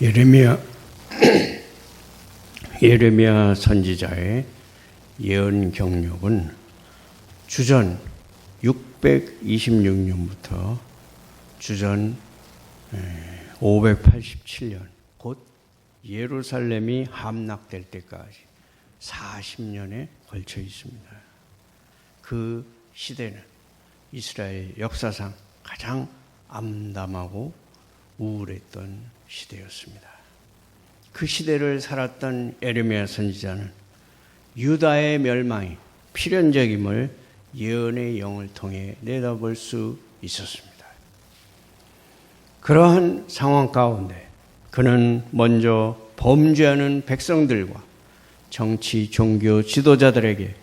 예레미야 선지자의 예언 경력은 주전 626년부터 주전 587년, 곧 예루살렘이 함락될 때까지 40년에 걸쳐 있습니다. 그 시대는 이스라엘 역사상 가장 암담하고 우울했던 시대였습니다. 그 시대를 살았던 예레미야 선지자는 유다의 멸망이 필연적임을 예언의 영을 통해 내다볼 수 있었습니다. 그러한 상황 가운데 그는 먼저 범죄하는 백성들과 정치, 종교 지도자들에게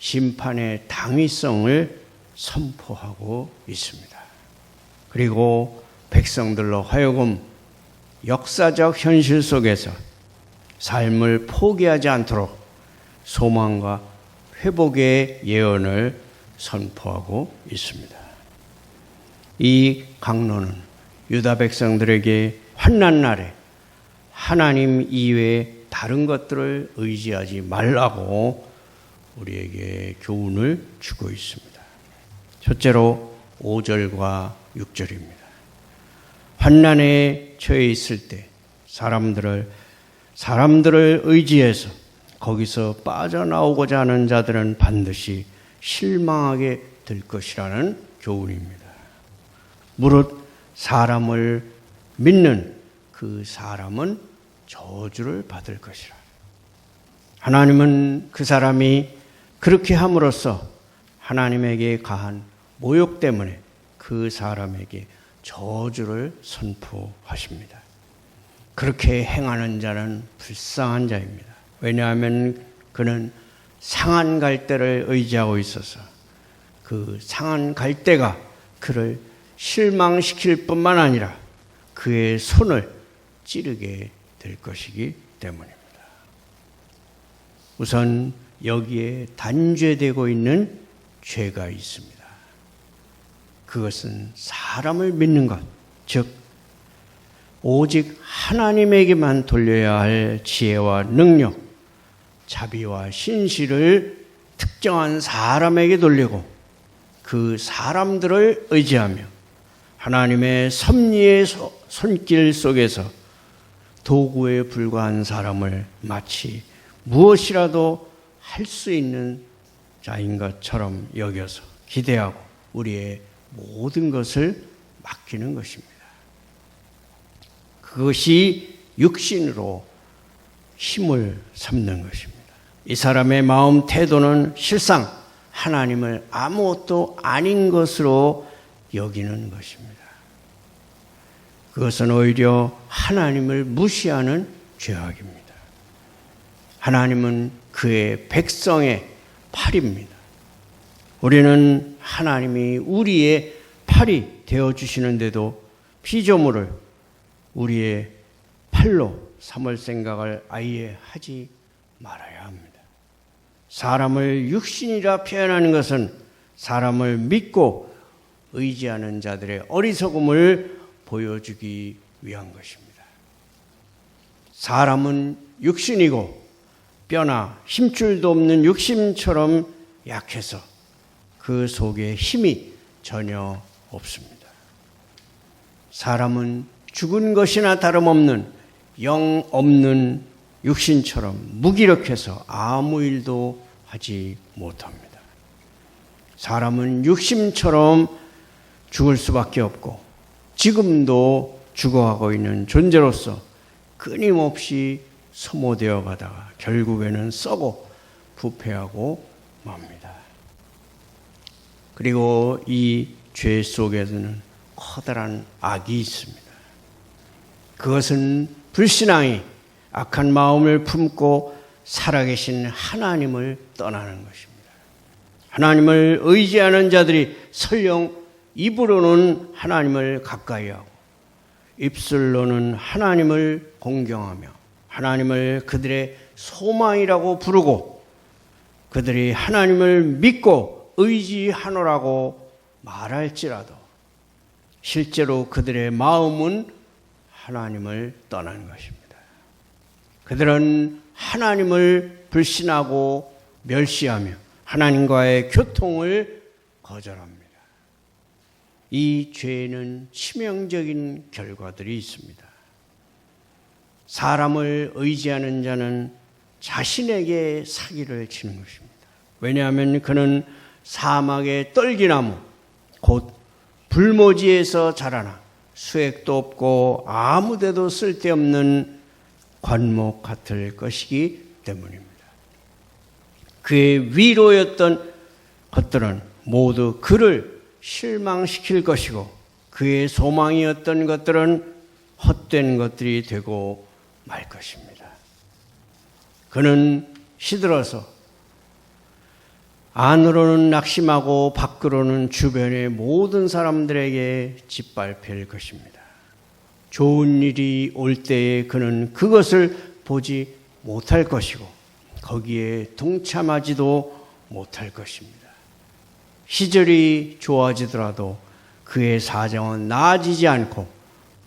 심판의 당위성을 선포하고 있습니다. 그리고 백성들로 하여금 역사적 현실 속에서 삶을 포기하지 않도록 소망과 회복의 예언을 선포하고 있습니다. 이 강론은 유다 백성들에게 환난 날에 하나님 이외에 다른 것들을 의지하지 말라고 우리에게 교훈을 주고 있습니다. 첫째로 5절과 6절입니다. 환난에 처해 있을 때 사람들을 의지해서 거기서 빠져나오고자 하는 자들은 반드시 실망하게 될 것이라는 교훈입니다. 무릇 사람을 믿는 그 사람은 저주를 받을 것이라. 하나님은 그 사람이 그렇게 함으로써 하나님에게 가한 모욕 때문에 그 사람에게 저주를 선포하십니다. 그렇게 행하는 자는 불쌍한 자입니다. 왜냐하면 그는 상한 갈대를 의지하고 있어서 그 상한 갈대가 그를 실망시킬 뿐만 아니라 그의 손을 찌르게 될 것이기 때문입니다. 우선 여기에 단죄되고 있는 죄가 있습니다. 그것은 사람을 믿는 것, 즉 오직 하나님에게만 돌려야 할 지혜와 능력, 자비와 신실을 특정한 사람에게 돌리고 그 사람들을 의지하며 하나님의 섭리의 손길 속에서 도구에 불과한 사람을 마치 무엇이라도 할 수 있는 자인 것처럼 여겨서 기대하고 우리의 모든 것을 맡기는 것입니다. 그것이 육신으로 힘을 삼는 것입니다. 이 사람의 마음 태도는 실상 하나님을 아무것도 아닌 것으로 여기는 것입니다. 그것은 오히려 하나님을 무시하는 죄악입니다. 하나님은 그의 백성의 팔입니다. 우리는 하나님이 우리의 팔이 되어주시는데도 피조물을 우리의 팔로 삼을 생각을 아예 하지 말아야 합니다. 사람을 육신이라 표현하는 것은 사람을 믿고 의지하는 자들의 어리석음을 보여주기 위한 것입니다. 사람은 육신이고 뼈나 힘줄도 없는 육심처럼 약해서 그 속에 힘이 전혀 없습니다. 사람은 죽은 것이나 다름없는 영 없는 육신처럼 무기력해서 아무 일도 하지 못합니다. 사람은 육심처럼 죽을 수밖에 없고 지금도 죽어가고 있는 존재로서 끊임없이 소모되어 가다가 결국에는 썩어 부패하고 맙니다. 그리고 이 죄 속에서는 커다란 악이 있습니다. 그것은 불신앙이 악한 마음을 품고 살아계신 하나님을 떠나는 것입니다. 하나님을 의지하는 자들이 설령 입으로는 하나님을 가까이하고 입술로는 하나님을 공경하며 하나님을 그들의 소망이라고 부르고 그들이 하나님을 믿고 의지하노라고 말할지라도 실제로 그들의 마음은 하나님을 떠난 것입니다. 그들은 하나님을 불신하고 멸시하며 하나님과의 교통을 거절합니다. 이 죄에는 치명적인 결과들이 있습니다. 사람을 의지하는 자는 자신에게 사기를 치는 것입니다. 왜냐하면 그는 사막의 떨기나무, 곧 불모지에서 자라나 수액도 없고 아무데도 쓸데없는 관목 같을 것이기 때문입니다. 그의 위로였던 것들은 모두 그를 실망시킬 것이고 그의 소망이었던 것들은 헛된 것들이 되고 말 것입니다. 그는 시들어서 안으로는 낙심하고 밖으로는 주변의 모든 사람들에게 짓밟힐 것입니다. 좋은 일이 올 때에 그는 그것을 보지 못할 것이고 거기에 동참하지도 못할 것입니다. 시절이 좋아지더라도 그의 사정은 나아지지 않고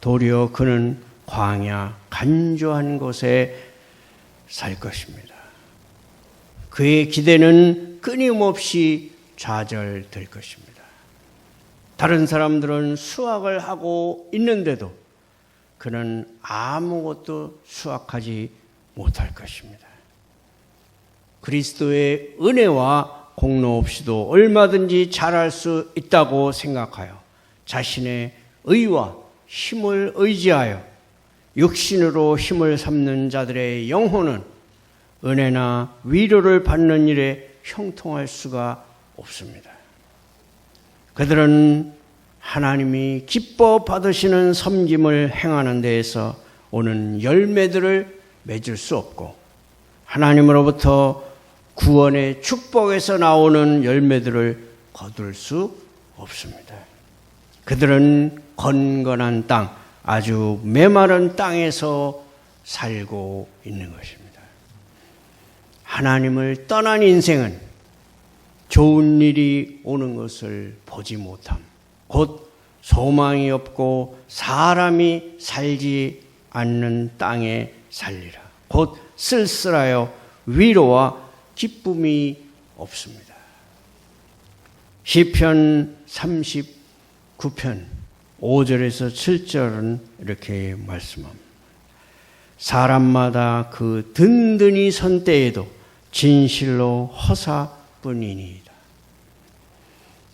도리어 그는 광야 간조한 곳에 살 것입니다. 그의 기대는 끊임없이 좌절될 것입니다. 다른 사람들은 수확을 하고 있는데도 그는 아무것도 수확하지 못할 것입니다. 그리스도의 은혜와 공로 없이도 얼마든지 잘할 수 있다고 생각하여 자신의 의와 힘을 의지하여 육신으로 힘을 삼는 자들의 영혼은 은혜나 위로를 받는 일에 형통할 수가 없습니다. 그들은 하나님이 기뻐 받으시는 섬김을 행하는 데에서 오는 열매들을 맺을 수 없고 하나님으로부터 구원의 축복에서 나오는 열매들을 거둘 수 없습니다. 그들은 건건한 땅, 아주 메마른 땅에서 살고 있는 것입니다. 하나님을 떠난 인생은 좋은 일이 오는 것을 보지 못함, 곧 소망이 없고 사람이 살지 않는 땅에 살리라. 곧 쓸쓸하여 위로와 기쁨이 없습니다. 시편 39편 5절에서 7절은 이렇게 말씀합니다. 사람마다 그 든든히 선 때에도 진실로 허사뿐이니이다.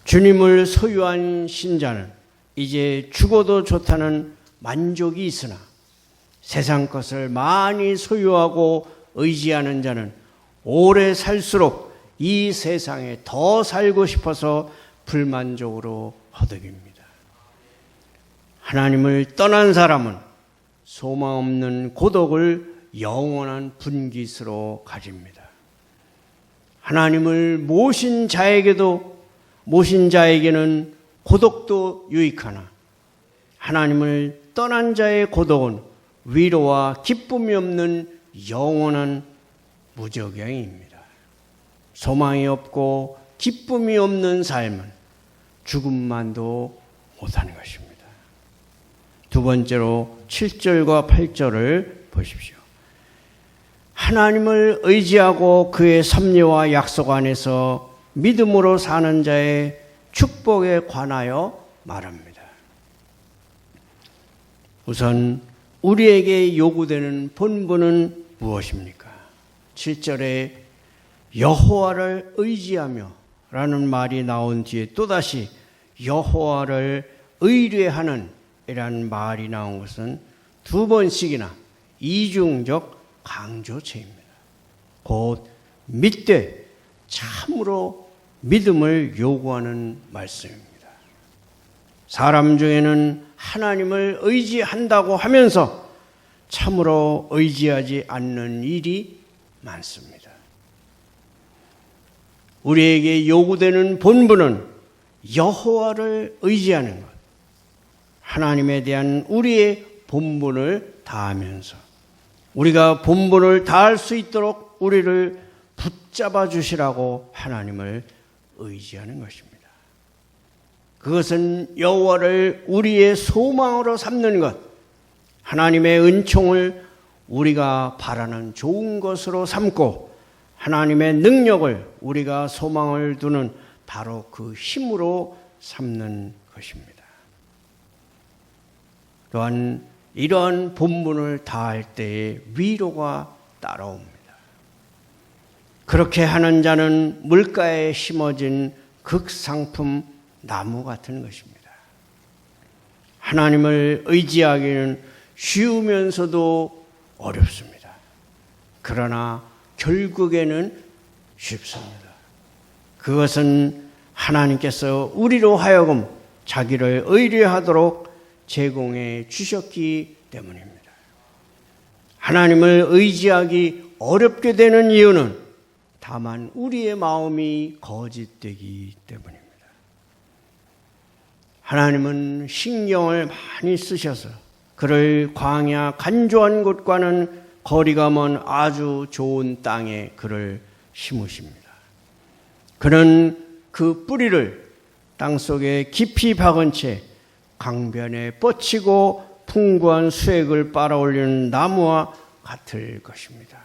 주님을 소유한 신자는 이제 죽어도 좋다는 만족이 있으나 세상 것을 많이 소유하고 의지하는 자는 오래 살수록 이 세상에 더 살고 싶어서 불만족으로 허덕입니다. 하나님을 떠난 사람은 소망 없는 고독을 영원한 분깃으로 가집니다. 하나님을 모신 자에게는 고독도 유익하나 하나님을 떠난 자의 고독은 위로와 기쁨이 없는 영원한 무적양입니다. 소망이 없고 기쁨이 없는 삶은 죽음만도 못하는 것입니다. 두 번째로 7절과 8절을 보십시오. 하나님을 의지하고 그의 섭리와 약속 안에서 믿음으로 사는 자의 축복에 관하여 말합니다. 우선 우리에게 요구되는 본분은 무엇입니까? 7절에 여호와를 의지하며 라는 말이 나온 뒤에 또다시 여호와를 의뢰하는 이라는 말이 나온 것은 두 번씩이나 이중적 강조체입니다. 곧 믿되 참으로 믿음을 요구하는 말씀입니다. 사람 중에는 하나님을 의지한다고 하면서 참으로 의지하지 않는 일이 많습니다. 우리에게 요구되는 본분은 여호와를 의지하는 것, 하나님에 대한 우리의 본분을 다하면서 우리가 본분을 다할 수 있도록 우리를 붙잡아 주시라고 하나님을 의지하는 것입니다. 그것은 여호와를 우리의 소망으로 삼는 것, 하나님의 은총을 우리가 바라는 좋은 것으로 삼고 하나님의 능력을 우리가 소망을 두는 바로 그 힘으로 삼는 것입니다. 또한 이러한 본분을 다할 때에 위로가 따라옵니다. 그렇게 하는 자는 물가에 심어진 극상품 나무 같은 것입니다. 하나님을 의지하기는 쉬우면서도 어렵습니다. 그러나 결국에는 쉽습니다. 그것은 하나님께서 우리로 하여금 자기를 의뢰하도록 제공해 주셨기 때문입니다. 하나님을 의지하기 어렵게 되는 이유는 다만 우리의 마음이 거짓되기 때문입니다. 하나님은 신경을 많이 쓰셔서 그를 광야 간조한 곳과는 거리가 먼 아주 좋은 땅에 그를 심으십니다. 그는 그 뿌리를 땅속에 깊이 박은 채 강변에 뻗치고 풍부한 수액을 빨아올리는 나무와 같을 것입니다.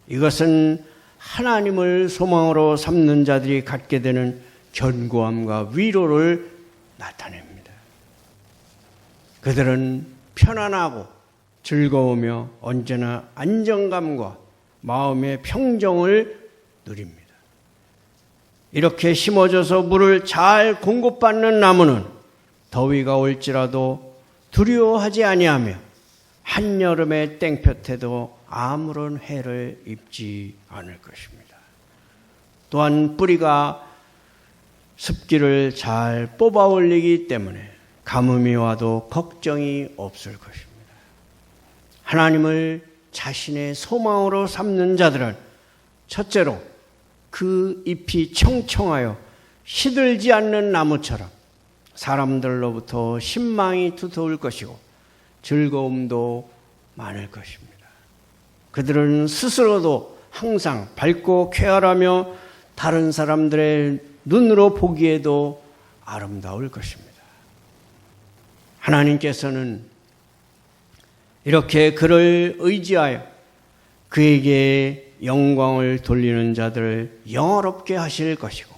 이것은 하나님을 소망으로 삼는 자들이 갖게 되는 견고함과 위로를 나타냅니다. 그들은 편안하고 즐거우며 언제나 안정감과 마음의 평정을 누립니다. 이렇게 심어져서 물을 잘 공급받는 나무는 더위가 올지라도 두려워하지 아니하며 한여름의 땡볕에도 아무런 해를 입지 않을 것입니다. 또한 뿌리가 습기를 잘 뽑아 올리기 때문에 가뭄이 와도 걱정이 없을 것입니다. 하나님을 자신의 소망으로 삼는 자들은 첫째로 그 잎이 청청하여 시들지 않는 나무처럼 사람들로부터 신망이 두터울 것이고 즐거움도 많을 것입니다. 그들은 스스로도 항상 밝고 쾌활하며 다른 사람들의 눈으로 보기에도 아름다울 것입니다. 하나님께서는 이렇게 그를 의지하여 그에게 영광을 돌리는 자들을 영화롭게 하실 것이고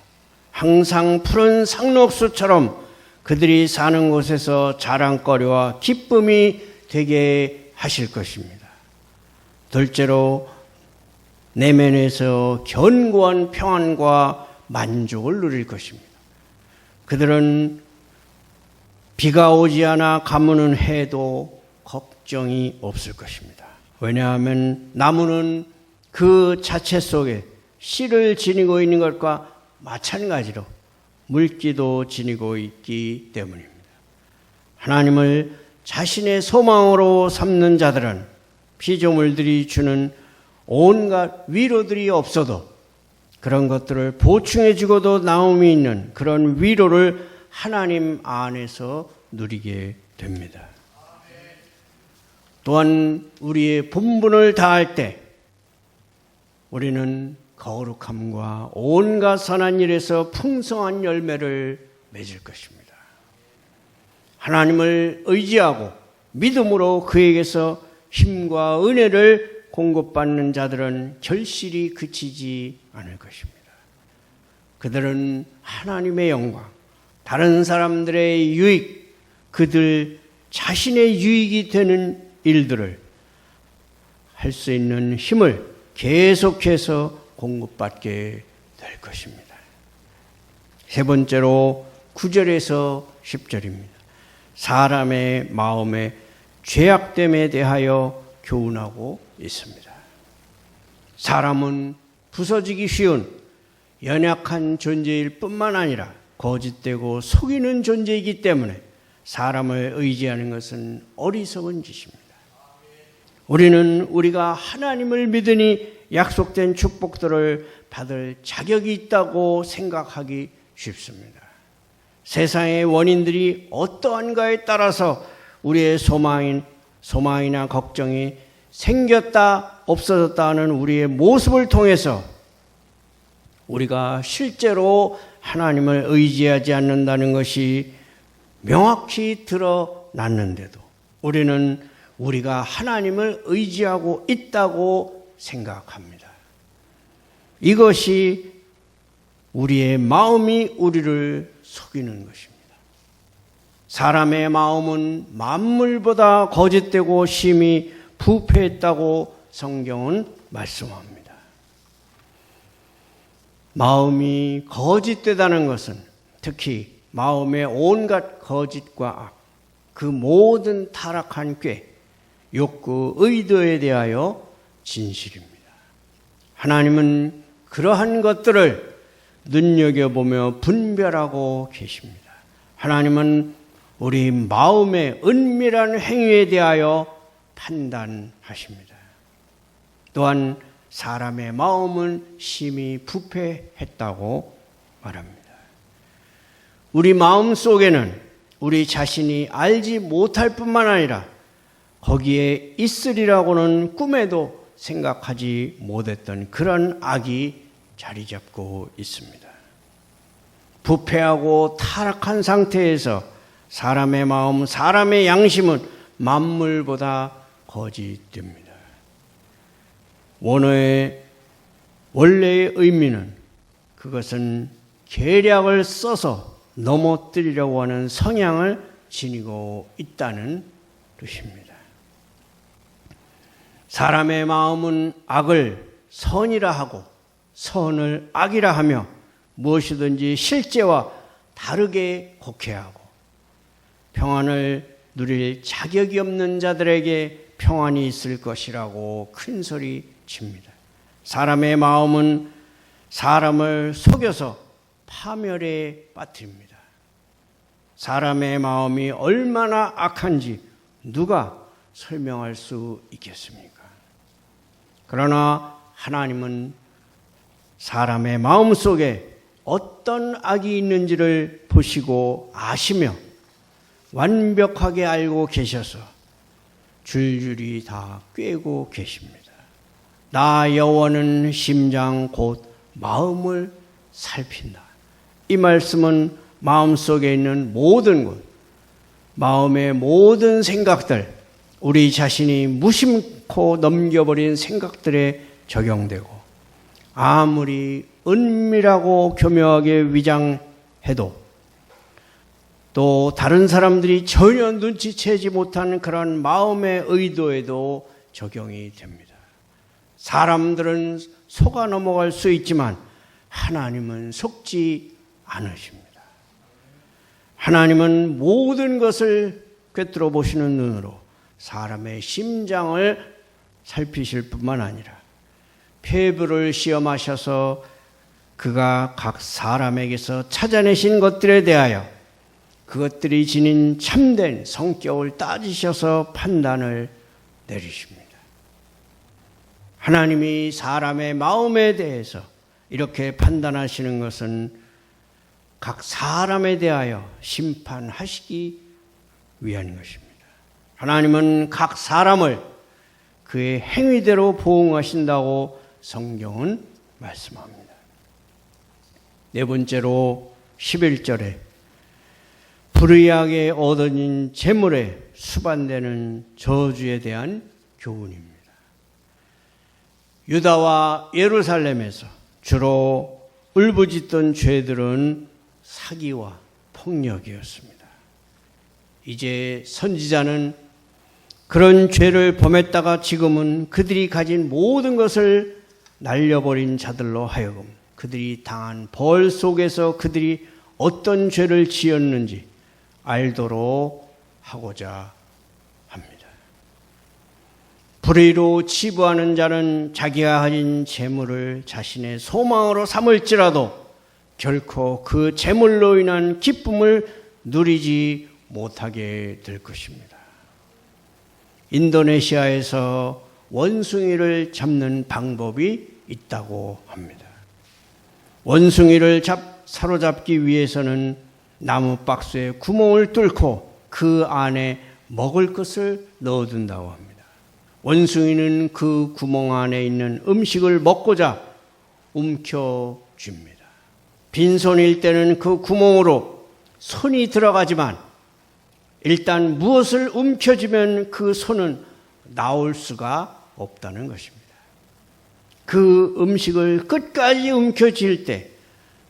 항상 푸른 상록수처럼 그들이 사는 곳에서 자랑거리와 기쁨이 되게 하실 것입니다. 둘째로 내면에서 견고한 평안과 만족을 누릴 것입니다. 그들은 비가 오지 않아 가무는 해도 걱정이 없을 것입니다. 왜냐하면 나무는 그 자체 속에 씨를 지니고 있는 것과 마찬가지로 물기도 지니고 있기 때문입니다. 하나님을 자신의 소망으로 삼는 자들은 피조물들이 주는 온갖 위로들이 없어도 그런 것들을 보충해 주고도 나음이 있는 그런 위로를 하나님 안에서 누리게 됩니다. 또한 우리의 본분을 다할 때 우리는 거룩함과 온갖 선한 일에서 풍성한 열매를 맺을 것입니다. 하나님을 의지하고 믿음으로 그에게서 힘과 은혜를 공급받는 자들은 결실이 그치지 않을 것입니다. 그들은 하나님의 영광, 다른 사람들의 유익, 그들 자신의 유익이 되는 일들을 할 수 있는 힘을 계속해서 공급받게 될 것입니다. 세 번째로 9절에서 10절입니다. 사람의 마음의 죄악됨에 대하여 교훈하고 있습니다. 사람은 부서지기 쉬운 연약한 존재일 뿐만 아니라 거짓되고 속이는 존재이기 때문에 사람을 의지하는 것은 어리석은 짓입니다. 우리는 우리가 하나님을 믿으니 약속된 축복들을 받을 자격이 있다고 생각하기 쉽습니다. 세상의 원인들이 어떠한가에 따라서 우리의 소망이나 걱정이 생겼다 없어졌다 하는 우리의 모습을 통해서 우리가 실제로 하나님을 의지하지 않는다는 것이 명확히 드러났는데도 우리는 우리가 하나님을 의지하고 있다고 생각합니다. 이것이 우리의 마음이 우리를 속이는 것입니다. 사람의 마음은 만물보다 거짓되고 심히 부패했다고 성경은 말씀합니다. 마음이 거짓되다는 것은 특히 마음의 온갖 거짓과 악, 그 모든 타락한 꾀, 욕구, 의도에 대하여 진실입니다. 하나님은 그러한 것들을 눈여겨보며 분별하고 계십니다. 하나님은 우리 마음의 은밀한 행위에 대하여 판단하십니다. 또한 사람의 마음은 심히 부패했다고 말합니다. 우리 마음 속에는 우리 자신이 알지 못할 뿐만 아니라 거기에 있으리라고는 꿈에도 생각하지 못했던 그런 악이 자리 잡고 있습니다. 부패하고 타락한 상태에서 사람의 마음, 사람의 양심은 만물보다 거짓됩니다. 원어의 원래의 의미는 그것은 계략을 써서 넘어뜨리려고 하는 성향을 지니고 있다는 뜻입니다. 사람의 마음은 악을 선이라 하고 선을 악이라 하며 무엇이든지 실제와 다르게 곡해하고 평안을 누릴 자격이 없는 자들에게 평안이 있을 것이라고 큰 소리 칩니다. 사람의 마음은 사람을 속여서 파멸에 빠뜨립니다. 사람의 마음이 얼마나 악한지 누가 설명할 수 있겠습니까? 그러나 하나님은 사람의 마음 속에 어떤 악이 있는지를 보시고 아시며 완벽하게 알고 계셔서 줄줄이 다 꿰고 계십니다. 나 여호와는 심장 곧 마음을 살핀다. 이 말씀은 마음속에 있는 모든 것, 마음의 모든 생각들, 우리 자신이 무심코 넘겨버린 생각들에 적용되고 아무리 은밀하고 교묘하게 위장해도 또 다른 사람들이 전혀 눈치채지 못하는 그런 마음의 의도에도 적용이 됩니다. 사람들은 속아 넘어갈 수 있지만 하나님은 속지 않으십니다. 하나님은 모든 것을 꿰뚫어 보시는 눈으로 사람의 심장을 살피실 뿐만 아니라 폐부를 시험하셔서 그가 각 사람에게서 찾아내신 것들에 대하여 그것들이 지닌 참된 성격을 따지셔서 판단을 내리십니다. 하나님이 사람의 마음에 대해서 이렇게 판단하시는 것은 각 사람에 대하여 심판하시기 위한 것입니다. 하나님은 각 사람을 그의 행위대로 보응하신다고 성경은 말씀합니다. 네 번째로 11절에 불의하게 얻어진 재물에 수반되는 저주에 대한 교훈입니다. 유다와 예루살렘에서 주로 울부짖던 죄들은 사기와 폭력이었습니다. 이제 선지자는 그런 죄를 범했다가 지금은 그들이 가진 모든 것을 날려버린 자들로 하여금 그들이 당한 벌 속에서 그들이 어떤 죄를 지었는지 알도록 하고자 합니다. 불의로 치부하는 자는 자기가 가진 재물을 자신의 소망으로 삼을지라도 결코 그 재물로 인한 기쁨을 누리지 못하게 될 것입니다. 인도네시아에서 원숭이를 잡는 방법이 있다고 합니다. 원숭이를 사로잡기 위해서는 나무 박스에 구멍을 뚫고 그 안에 먹을 것을 넣어둔다고 합니다. 원숭이는 그 구멍 안에 있는 음식을 먹고자 움켜쥡니다. 빈손일 때는 그 구멍으로 손이 들어가지만 일단 무엇을 움켜쥐면 그 손은 나올 수가 없다는 것입니다. 그 음식을 끝까지 움켜쥘 때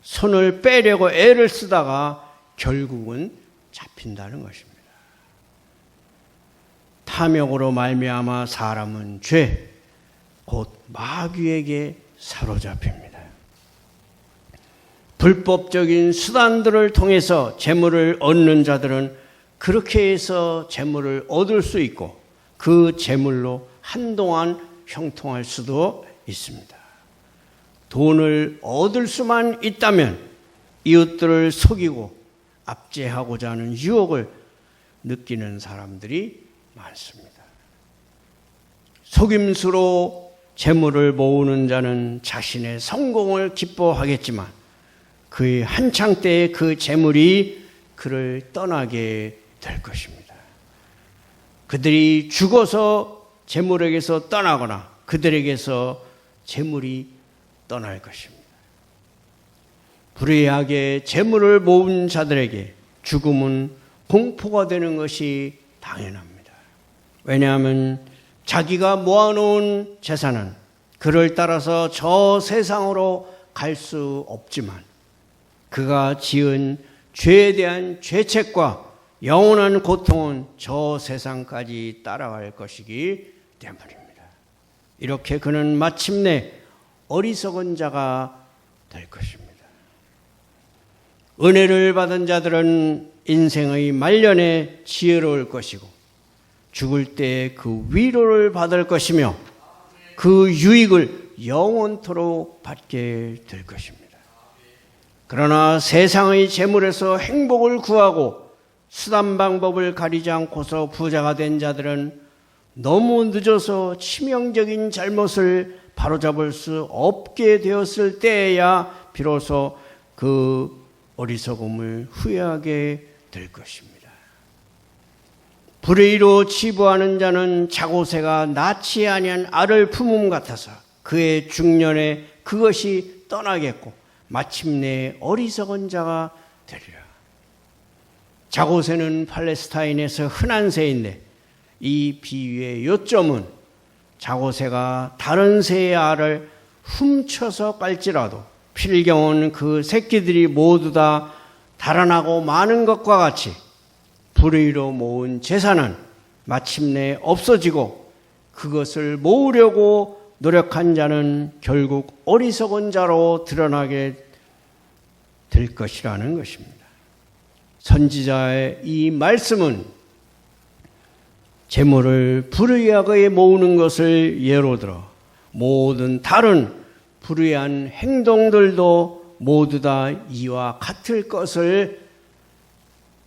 손을 빼려고 애를 쓰다가 결국은 잡힌다는 것입니다. 탐욕으로 말미암아 사람은 죄, 곧 마귀에게 사로잡힙니다. 불법적인 수단들을 통해서 재물을 얻는 자들은 그렇게 해서 재물을 얻을 수 있고 그 재물로 한동안 형통할 수도 있습니다. 돈을 얻을 수만 있다면 이웃들을 속이고 압제하고자 하는 유혹을 느끼는 사람들이 많습니다. 속임수로 재물을 모으는 자는 자신의 성공을 기뻐하겠지만 그의 한창 때에 그 재물이 그를 떠나게 될 것입니다. 그들이 죽어서 재물에게서 떠나거나 그들에게서 재물이 떠날 것입니다. 불의하게 재물을 모은 자들에게 죽음은 공포가 되는 것이 당연합니다. 왜냐하면 자기가 모아놓은 재산은 그를 따라서 저 세상으로 갈 수 없지만 그가 지은 죄에 대한 죄책과 영원한 고통은 저 세상까지 따라갈 것이기 때문입니다. 이렇게 그는 마침내 어리석은 자가 될 것입니다. 은혜를 받은 자들은 인생의 말년에 지혜로울 것이고 죽을 때 그 위로를 받을 것이며 그 유익을 영원토록 받게 될 것입니다. 그러나 세상의 재물에서 행복을 구하고 수단 방법을 가리지 않고서 부자가 된 자들은 너무 늦어서 치명적인 잘못을 바로잡을 수 없게 되었을 때에야 비로소 그 어리석음을 후회하게 될 것입니다. 불의로 치부하는 자는 자고새가 낳지 아니한 알을 품음 같아서 그의 중년에 그것이 떠나겠고 마침내 어리석은 자가 되리라. 자고새는 팔레스타인에서 흔한 새인데 이 비유의 요점은 자고새가 다른 새의 알을 훔쳐서 깔지라도 필경은 그 새끼들이 모두 다 달아나고 마는 것과 같이 불의로 모은 재산은 마침내 없어지고 그것을 모으려고 노력한 자는 결국 어리석은 자로 드러나게 될 것이라는 것입니다. 선지자의 이 말씀은 재물을 불의하게 모으는 것을 예로 들어 모든 다른 불의한 행동들도 모두 다 이와 같을 것을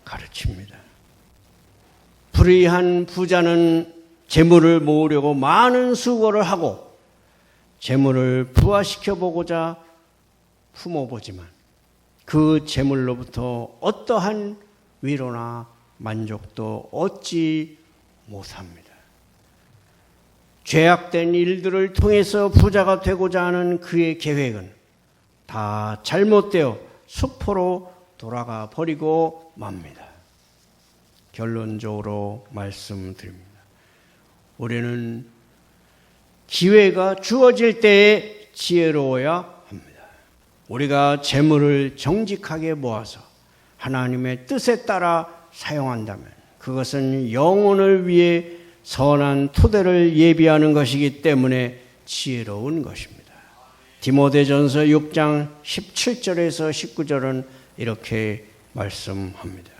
가르칩니다. 불의한 부자는 재물을 모으려고 많은 수고를 하고 재물을 부화시켜 보고자 품어보지만 그 재물로부터 어떠한 위로나 만족도 얻지 못합니다. 죄악된 일들을 통해서 부자가 되고자 하는 그의 계획은 다 잘못되어 수포로 돌아가 버리고 맙니다. 결론적으로 말씀드립니다. 우리는 기회가 주어질 때에 지혜로워야 합니다. 우리가 재물을 정직하게 모아서 하나님의 뜻에 따라 사용한다면 그것은 영혼을 위해 선한 토대를 예비하는 것이기 때문에 지혜로운 것입니다. 디모데전서 6장 17절에서 19절은 이렇게 말씀합니다.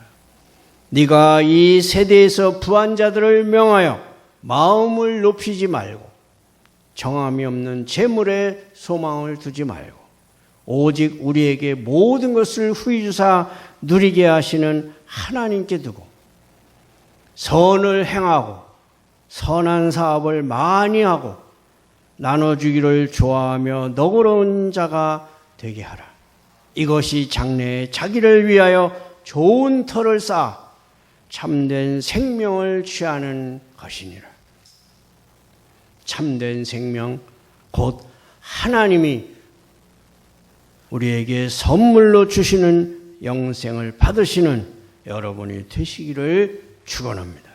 네가 이 세대에서 부한 자들을 명하여 마음을 높이지 말고 정함이 없는 재물에 소망을 두지 말고 오직 우리에게 모든 것을 후히 주사 누리게 하시는 하나님께 두고 선을 행하고 선한 사업을 많이 하고 나눠주기를 좋아하며 너그러운 자가 되게 하라. 이것이 장래에 자기를 위하여 좋은 터를 쌓아 참된 생명을 취하는 것이니라. 참된 생명 곧 하나님이 우리에게 선물로 주시는 영생을 받으시는 여러분이 되시기를 축원합니다.